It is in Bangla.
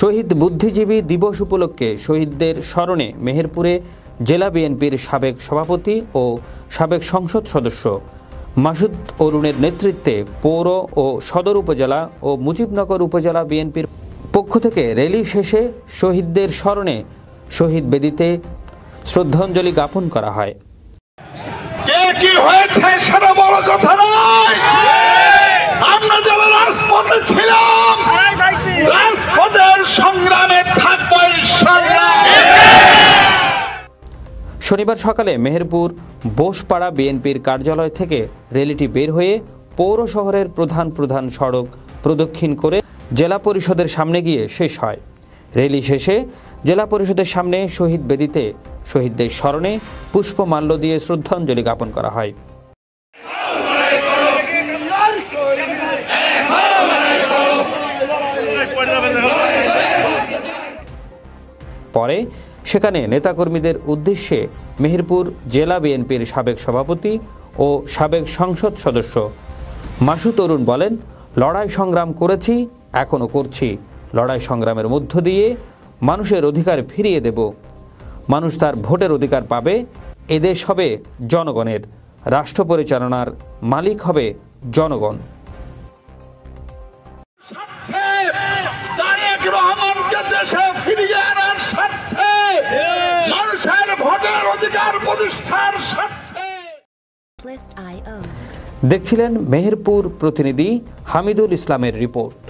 শহীদ বুদ্ধিজীবী দিবস উপলক্ষে শহীদদের স্মরণে মেহেরপুরে জেলা বিএনপির সাবেক সভাপতি ও সাবেক সংসদ সদস্য মাসুদ অরুণের নেতৃত্বে পৌর ও সদর উপজেলা ও মুজিবনগর উপজেলা বিএনপির পক্ষ থেকে র্যালি শেষে শহীদদের স্মরণে শহীদ বেদিতে শ্রদ্ধাঞ্জলি জ্ঞাপন করা হয়। কি হয়েছে সেটা বড় কথা নয়, আমরা যারা রাজপথে ছিলাম রাজপথের সংগ্রামে থাকবো ইনশাআল্লাহ। শনিবার সকালে মেহেরপুর বোসপাড়া বিএনপির কার্যালয় থেকে র্যালিটি বের হয়ে পৌর শহরের প্রধান প্রধান সড়ক প্রদক্ষিণ করে জেলা পরিষদের সামনে গিয়ে শেষ হয়। র্যালি শেষে জেলা পরিষদের সামনে শহীদ বেদিতে শহীদদের স্মরণে পুষ্পমাল্য দিয়ে শ্রদ্ধাঞ্জলি জ্ঞাপন করা হয়। পরে সেখানে নেতাকর্মীদের উদ্দেশ্যে মেহেরপুর জেলা বিএনপির সাবেক সভাপতি ও সাবেক সংসদ সদস্য মাসুদ অরুণ বলেন, লড়াই সংগ্রাম করেছি, এখনও করছি। লড়াই সংগ্রামের মধ্য দিয়ে মানুষের অধিকার ফিরিয়ে দেব। মানুষ তার ভোটের অধিকার পাবে। এদেশ হবে জনগণের, রাষ্ট্র পরিচালনার মালিক হবে জনগণ। মানুষের ভোটের অধিকার প্রতিষ্ঠার স্বার্থে। দেখছিলেন মেহেরপুর প্রতিনিধি হামিদুল ইসলামের রিপোর্ট।